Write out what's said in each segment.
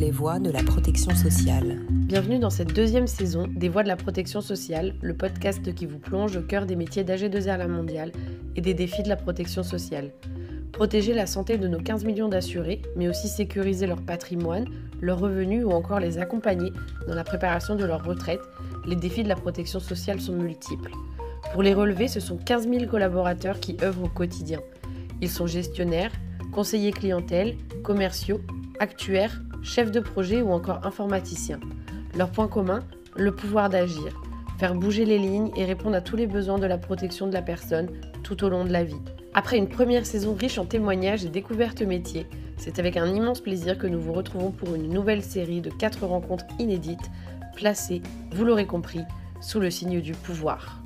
les voix de la protection sociale. Bienvenue dans cette deuxième saison des Voix de la protection sociale, le podcast qui vous plonge au cœur des métiers d'AG2R La Mondiale et des défis de la protection sociale. Protéger la santé de nos 15 millions d'assurés, mais aussi sécuriser leur patrimoine, leurs revenus ou encore les accompagner dans la préparation de leur retraite, les défis de la protection sociale sont multiples. Pour les relever, ce sont 15 000 collaborateurs qui œuvrent au quotidien. Ils sont gestionnaires, conseillers clientèle, commerciaux, actuaires, chefs de projet ou encore informaticiens. Leur point commun, le pouvoir d'agir, faire bouger les lignes et répondre à tous les besoins de la protection de la personne tout au long de la vie. Après une première saison riche en témoignages et découvertes métiers, c'est avec un immense plaisir que nous vous retrouvons pour une nouvelle série de 4 rencontres inédites, placées, vous l'aurez compris, sous le signe du pouvoir.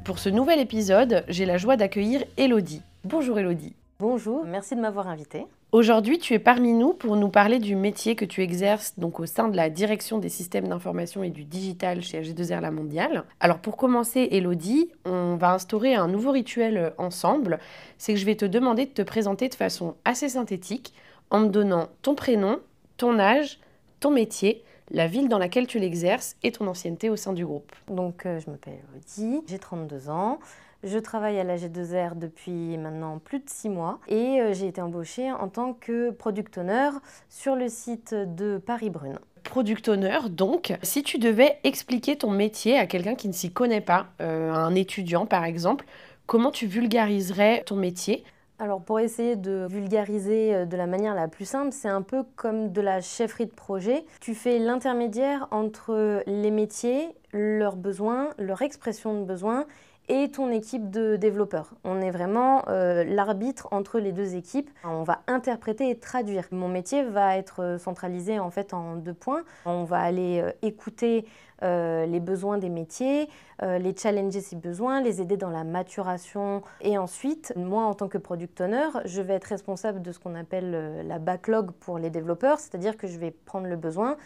Pour ce nouvel épisode, j'ai la joie d'accueillir Élodie. Bonjour Élodie. Bonjour, merci de m'avoir invitée. Aujourd'hui, tu es parmi nous pour nous parler du métier que tu exerces donc au sein de la direction des systèmes d'information et du digital chez AG2R La Mondiale. Alors pour commencer, Élodie, on va instaurer un nouveau rituel ensemble. C'est que je vais te demander de te présenter de façon assez synthétique en me donnant ton prénom, ton âge, ton métier, la ville dans laquelle tu l'exerces et ton ancienneté au sein du groupe. Donc je m'appelle Élodie, j'ai 32 ans. Je travaille à l'AG2R depuis maintenant plus de 6 mois et j'ai été embauchée en tant que product owner sur le site de Paris-Brune. Product owner, donc, si tu devais expliquer ton métier à quelqu'un qui ne s'y connaît pas, à un étudiant par exemple, comment tu vulgariserais ton métier ? Alors pour essayer de vulgariser de la manière la plus simple, c'est un peu comme de la chefferie de projet. Tu fais l'intermédiaire entre les métiers, leurs besoins, leur expression de besoins et ton équipe de développeurs. On est vraiment l'arbitre entre les deux équipes. On va interpréter et traduire. Mon métier va être centralisé en fait en 2 points. On va aller écouter les besoins des métiers, les challenger ces besoins, les aider dans la maturation. Et ensuite, moi en tant que product owner, je vais être responsable de ce qu'on appelle la backlog pour les développeurs, c'est-à-dire que je vais prendre le besoin.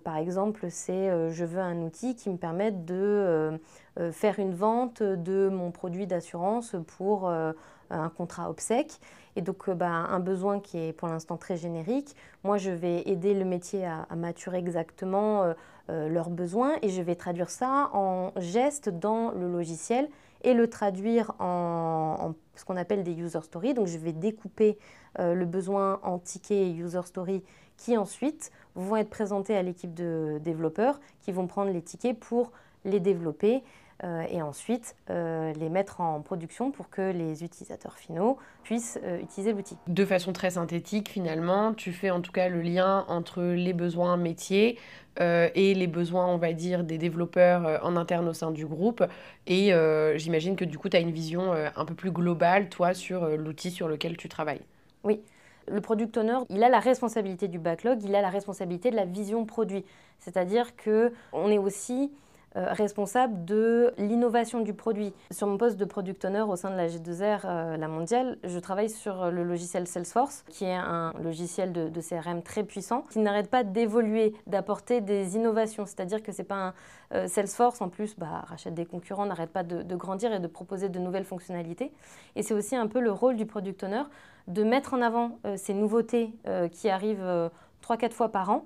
Par exemple, c'est je veux un outil qui me permette de faire une vente de mon produit d'assurance pour un contrat obsèque. Et donc, un besoin qui est pour l'instant très générique. Moi, je vais aider le métier à maturer exactement leurs besoins et je vais traduire ça en gestes dans le logiciel et le traduire en ce qu'on appelle des user stories. Donc, je vais découper le besoin en tickets et user stories qui ensuite vont être présentés à l'équipe de développeurs qui vont prendre les tickets pour les développer et ensuite les mettre en production pour que les utilisateurs finaux puissent utiliser l'outil. De façon très synthétique, finalement, tu fais en tout cas le lien entre les besoins métiers et les besoins, on va dire, des développeurs en interne au sein du groupe. Et j'imagine que du coup, tu as une vision un peu plus globale, toi, sur l'outil sur lequel tu travailles. Oui. Le product owner, il a la responsabilité du backlog, il a la responsabilité de la vision produit. C'est-à-dire qu'on est aussi responsable de l'innovation du produit. Sur mon poste de product owner au sein de la AG2R La Mondiale, je travaille sur le logiciel Salesforce, qui est un logiciel de CRM très puissant, qui n'arrête pas d'évoluer, d'apporter des innovations. C'est-à-dire que c'est pas un Salesforce, en plus, rachète des concurrents, n'arrête pas de grandir et de proposer de nouvelles fonctionnalités. Et c'est aussi un peu le rôle du product owner de mettre en avant ces nouveautés qui arrivent 3-4 fois par an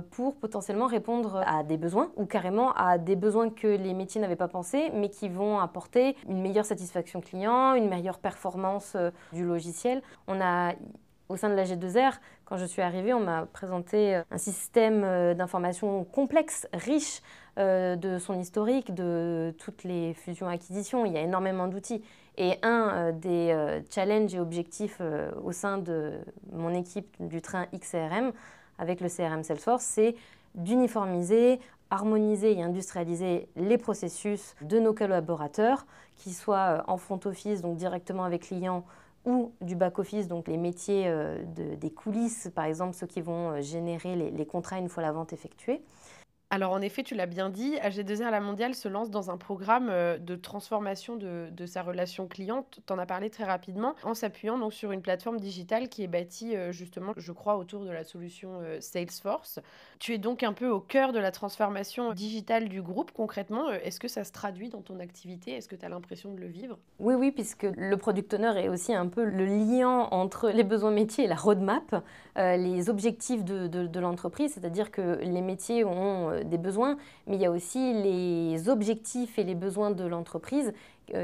pour potentiellement répondre à des besoins ou carrément à des besoins que les métiers n'avaient pas pensé mais qui vont apporter une meilleure satisfaction client, une meilleure performance du logiciel. Au sein de la G2R, quand je suis arrivée, on m'a présenté un système d'information complexe, riche de son historique, de toutes les fusions-acquisitions. Il y a énormément d'outils. Et un des challenges et objectifs au sein de mon équipe du train XCRM, avec le CRM Salesforce, c'est d'uniformiser, harmoniser et industrialiser les processus de nos collaborateurs, qu'ils soient en front office, donc directement avec clients, ou du back-office, donc les métiers des coulisses, par exemple ceux qui vont générer les contrats une fois la vente effectuée. Alors en effet, tu l'as bien dit, AG2R La Mondiale se lance dans un programme de transformation de sa relation client. Tu en as parlé très rapidement, en s'appuyant donc sur une plateforme digitale qui est bâtie justement, je crois, autour de la solution Salesforce. Tu es donc un peu au cœur de la transformation digitale du groupe. Concrètement, est-ce que ça se traduit dans ton activité? Est-ce que tu as l'impression de le vivre? Oui, oui, puisque le product owner est aussi un peu le liant entre les besoins métiers et la roadmap, les objectifs de l'entreprise, c'est-à-dire que les métiers ont des besoins, mais il y a aussi les objectifs et les besoins de l'entreprise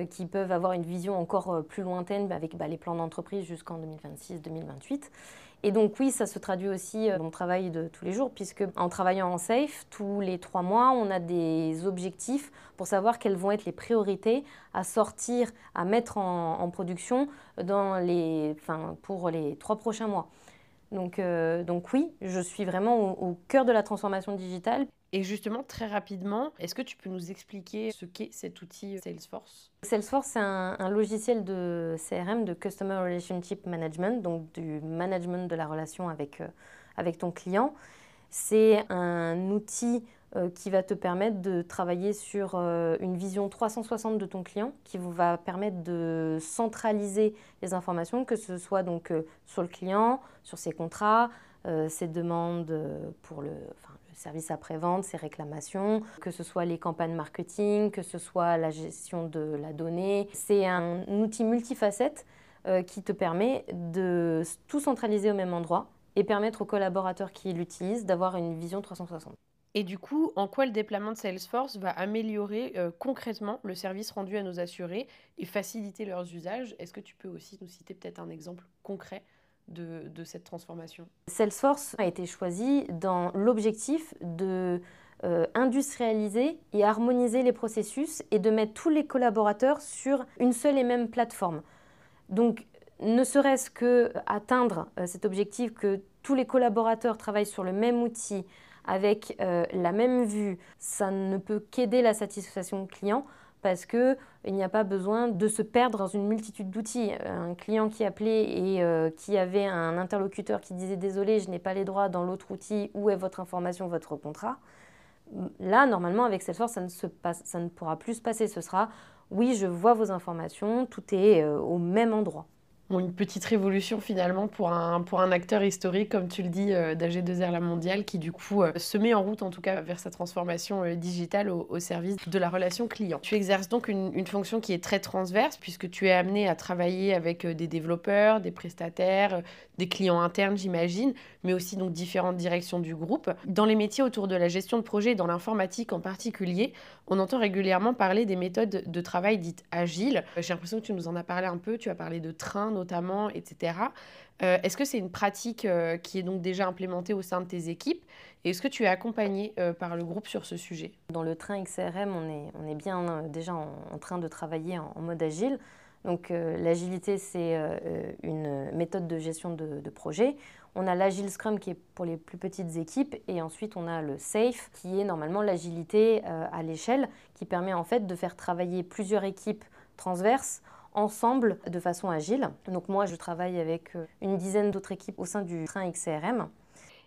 qui peuvent avoir une vision encore plus lointaine avec les plans d'entreprise jusqu'en 2026-2028. Et donc oui, ça se traduit aussi dans mon travail de tous les jours, puisque en travaillant en SAFE, tous les 3 mois, on a des objectifs pour savoir quelles vont être les priorités à sortir, à mettre en production pour les 3 prochains mois. Donc oui, je suis vraiment au cœur de la transformation digitale. Et justement, très rapidement, est-ce que tu peux nous expliquer ce qu'est cet outil Salesforce? Salesforce, c'est un logiciel de CRM, de Customer Relationship Management, donc du management de la relation avec ton client. C'est un outil qui va te permettre de travailler sur une vision 360 de ton client, qui va permettre de centraliser les informations, que ce soit donc sur le client, sur ses contrats, ses demandes pour le service après-vente, ses réclamations, que ce soit les campagnes marketing, que ce soit la gestion de la donnée. C'est un outil multifacette qui te permet de tout centraliser au même endroit et permettre aux collaborateurs qui l'utilisent d'avoir une vision 360. Et du coup, en quoi le déploiement de Salesforce va améliorer concrètement le service rendu à nos assurés et faciliter leurs usages? Est-ce que tu peux aussi nous citer peut-être un exemple concret de cette transformation? Salesforce a été choisi dans l'objectif de industrialiser et harmoniser les processus et de mettre tous les collaborateurs sur une seule et même plateforme. Donc, ne serait-ce qu'atteindre cet objectif que tous les collaborateurs travaillent sur le même outil, avec la même vue, ça ne peut qu'aider la satisfaction client parce qu'il n'y a pas besoin de se perdre dans une multitude d'outils. Un client qui appelait et qui avait un interlocuteur qui disait « Désolé, je n'ai pas les droits dans l'autre outil, où est votre information, votre contrat ?» Là, normalement, avec Salesforce, ça ne pourra plus se passer. Ce sera « Oui, je vois vos informations, tout est au même endroit. » Bon, une petite révolution finalement pour un acteur historique, comme tu le dis, d'AG2R La Mondiale, qui du coup se met en route en tout cas vers sa transformation digitale au service de la relation client. Tu exerces donc une fonction qui est très transverse puisque tu es amené à travailler avec des développeurs, des prestataires, des clients internes j'imagine, mais aussi donc différentes directions du groupe. Dans les métiers autour de la gestion de projet et dans l'informatique en particulier, on entend régulièrement parler des méthodes de travail dites agiles. J'ai l'impression que tu nous en as parlé un peu, tu as parlé de train notamment, etc. Est-ce que c'est une pratique qui est donc déjà implémentée au sein de tes équipes? Et est-ce que tu es accompagné par le groupe sur ce sujet? Dans le train XRM, on est bien déjà en train de travailler en mode agile. Donc l'agilité, c'est une méthode de gestion de projet. On a l'Agile Scrum qui est pour les plus petites équipes et ensuite on a le SAFE qui est normalement l'agilité à l'échelle qui permet en fait de faire travailler plusieurs équipes transverses ensemble de façon agile. Donc moi, je travaille avec une dizaine d'autres équipes au sein du train XRM.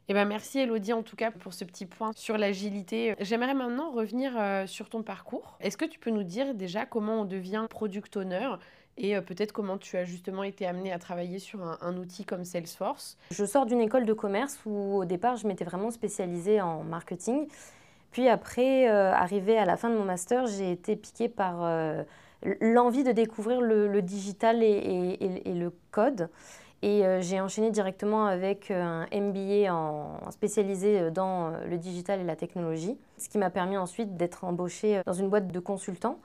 Eh ben merci Elodie en tout cas pour ce petit point sur l'agilité. J'aimerais maintenant revenir sur ton parcours. Est-ce que tu peux nous dire déjà comment on devient product owner et peut-être comment tu as justement été amené à travailler sur un outil comme Salesforce? Je sors d'une école de commerce où au départ, je m'étais vraiment spécialisée en marketing. Puis après, arrivé à la fin de mon master, j'ai été piquée par l'envie de découvrir le digital et le code. Et j'ai enchaîné directement avec un MBA spécialisé dans le digital et la technologie, ce qui m'a permis ensuite d'être embauchée dans une boîte de consultants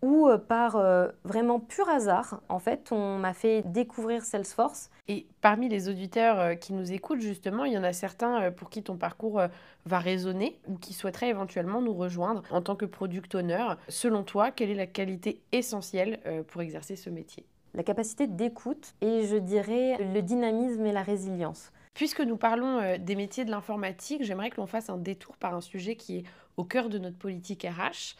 où par vraiment pur hasard, en fait, on m'a fait découvrir Salesforce. Et parmi les auditeurs qui nous écoutent, justement, il y en a certains pour qui ton parcours va résonner ou qui souhaiteraient éventuellement nous rejoindre en tant que product owner. Selon toi, quelle est la qualité essentielle pour exercer ce métier? La capacité d'écoute et je dirais le dynamisme et la résilience. Puisque nous parlons des métiers de l'informatique, j'aimerais que l'on fasse un détour par un sujet qui est au cœur de notre politique RH.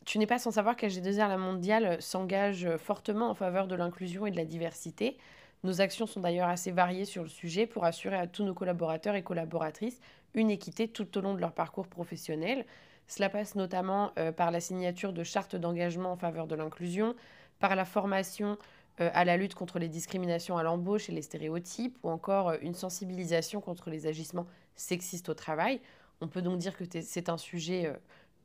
Tu n'es pas sans savoir qu'AG2R La Mondiale s'engage fortement en faveur de l'inclusion et de la diversité. Nos actions sont d'ailleurs assez variées sur le sujet pour assurer à tous nos collaborateurs et collaboratrices une équité tout au long de leur parcours professionnel. Cela passe notamment par la signature de chartes d'engagement en faveur de l'inclusion, par la formation à la lutte contre les discriminations à l'embauche et les stéréotypes, ou encore une sensibilisation contre les agissements sexistes au travail. On peut donc dire que c'est un sujet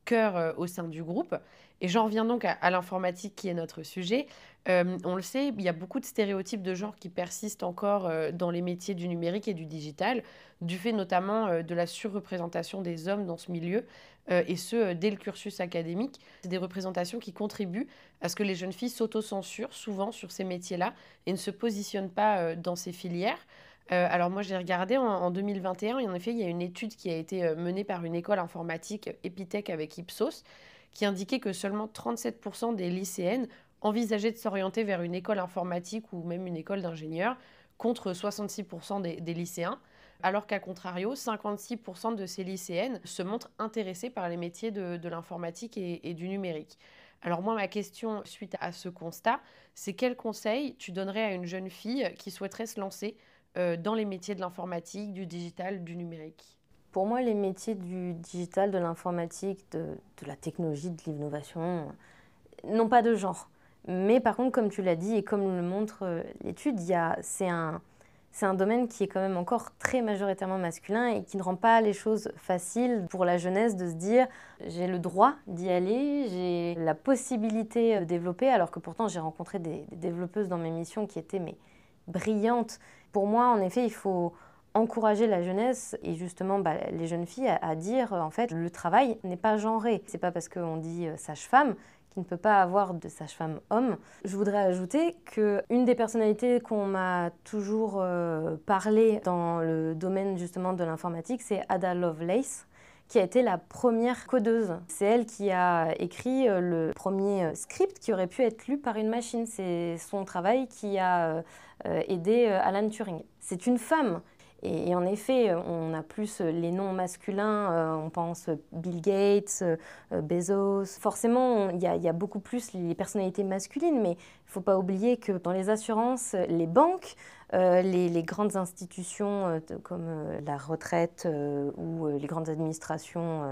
cœur au sein du groupe. Et j'en reviens donc à l'informatique qui est notre sujet. On le sait, il y a beaucoup de stéréotypes de genre qui persistent encore dans les métiers du numérique et du digital, du fait notamment de la surreprésentation des hommes dans ce milieu, et ce, dès le cursus académique. C'est des représentations qui contribuent à ce que les jeunes filles s'autocensurent souvent sur ces métiers-là et ne se positionnent pas dans ces filières. Alors moi, j'ai regardé en 2021, et en effet, il y a une étude qui a été menée par une école informatique Epitech avec Ipsos, qui indiquait que seulement 37% des lycéennes envisageaient de s'orienter vers une école informatique ou même une école d'ingénieurs, contre 66% des lycéens, alors qu'à contrario, 56% de ces lycéennes se montrent intéressées par les métiers de l'informatique et du numérique. Alors moi, ma question suite à ce constat, c'est quel conseil tu donnerais à une jeune fille qui souhaiterait se lancer dans les métiers de l'informatique, du digital, du numérique? Pour moi, les métiers du digital, de l'informatique, de la technologie, de l'innovation, n'ont pas de genre. Mais par contre, comme tu l'as dit et comme le montre l'étude, c'est un domaine qui est quand même encore très majoritairement masculin et qui ne rend pas les choses faciles pour la jeunesse de se dire « j'ai le droit d'y aller, j'ai la possibilité de développer », alors que pourtant j'ai rencontré des développeuses dans mes missions qui étaient brillantes. Pour moi, en effet, il faut encourager la jeunesse et justement les jeunes filles à dire en fait le travail n'est pas genré. C'est pas parce qu'on dit sage-femme qu'il ne peut pas avoir de sage-femme homme. Je voudrais ajouter qu'une des personnalités qu'on m'a toujours parlé dans le domaine justement de l'informatique, c'est Ada Lovelace, qui a été la première codeuse. C'est elle qui a écrit le premier script qui aurait pu être lu par une machine. C'est son travail qui a aidé Alan Turing. C'est une femme. Et en effet, on a plus les noms masculins, on pense Bill Gates, Bezos. Forcément, il y a beaucoup plus les personnalités masculines, mais il ne faut pas oublier que dans les assurances, les banques, les grandes institutions comme la retraite ou les grandes administrations,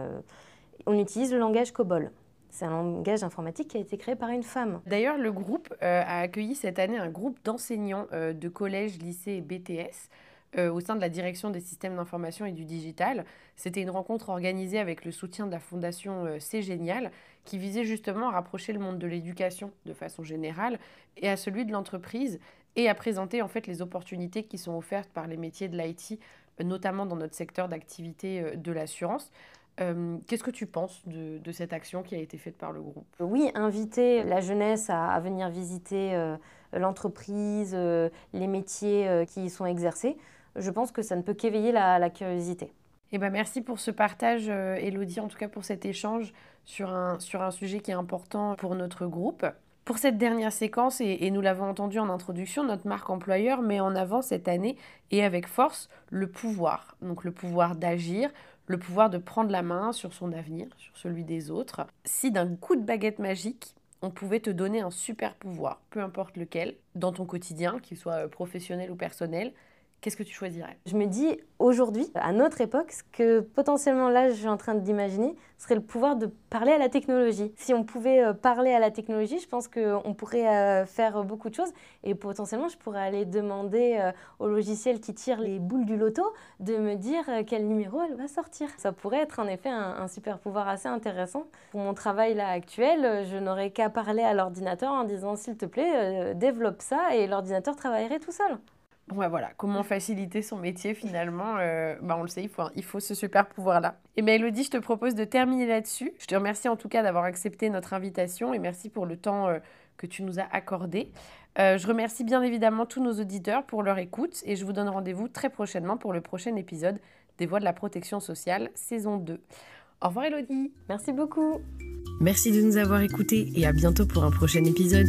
on utilise le langage COBOL. C'est un langage informatique qui a été créé par une femme. D'ailleurs, le groupe a accueilli cette année un groupe d'enseignants de collège, lycée et BTS au sein de la direction des systèmes d'information et du digital. C'était une rencontre organisée avec le soutien de la fondation C'est Génial, qui visait justement à rapprocher le monde de l'éducation de façon générale et à celui de l'entreprise, et à présenter en fait les opportunités qui sont offertes par les métiers de l'IT, notamment dans notre secteur d'activité de l'assurance. Qu'est-ce que tu penses de cette action qui a été faite par le groupe? Oui, inviter la jeunesse à venir visiter l'entreprise, les métiers qui y sont exercés, je pense que ça ne peut qu'éveiller la curiosité. Eh ben merci pour ce partage, Élodie, en tout cas pour cet échange sur un sujet qui est important pour notre groupe. Pour cette dernière séquence, et nous l'avons entendu en introduction, notre marque employeur met en avant cette année, et avec force, le pouvoir. Donc le pouvoir d'agir, le pouvoir de prendre la main sur son avenir, sur celui des autres. Si d'un coup de baguette magique, on pouvait te donner un super pouvoir, peu importe lequel, dans ton quotidien, qu'il soit professionnel ou personnel, qu'est-ce que tu choisirais? Je me dis, aujourd'hui, à notre époque, ce que potentiellement là, je suis en train d'imaginer, serait le pouvoir de parler à la technologie. Si on pouvait parler à la technologie, je pense qu'on pourrait faire beaucoup de choses. Et potentiellement, je pourrais aller demander au logiciel qui tire les boules du loto de me dire quel numéro elle va sortir. Ça pourrait être en effet un super pouvoir assez intéressant. Pour mon travail là actuel, je n'aurais qu'à parler à l'ordinateur en disant, s'il te plaît, développe ça, et l'ordinateur travaillerait tout seul. Ouais, voilà, comment faciliter son métier finalement, on le sait, il faut ce super pouvoir-là. Et bien Élodie, je te propose de terminer là-dessus. Je te remercie en tout cas d'avoir accepté notre invitation et merci pour le temps que tu nous as accordé. Je remercie bien évidemment tous nos auditeurs pour leur écoute et je vous donne rendez-vous très prochainement pour le prochain épisode des Voix de la protection sociale, saison 2. Au revoir Élodie. Merci beaucoup. Merci de nous avoir écoutés et à bientôt pour un prochain épisode.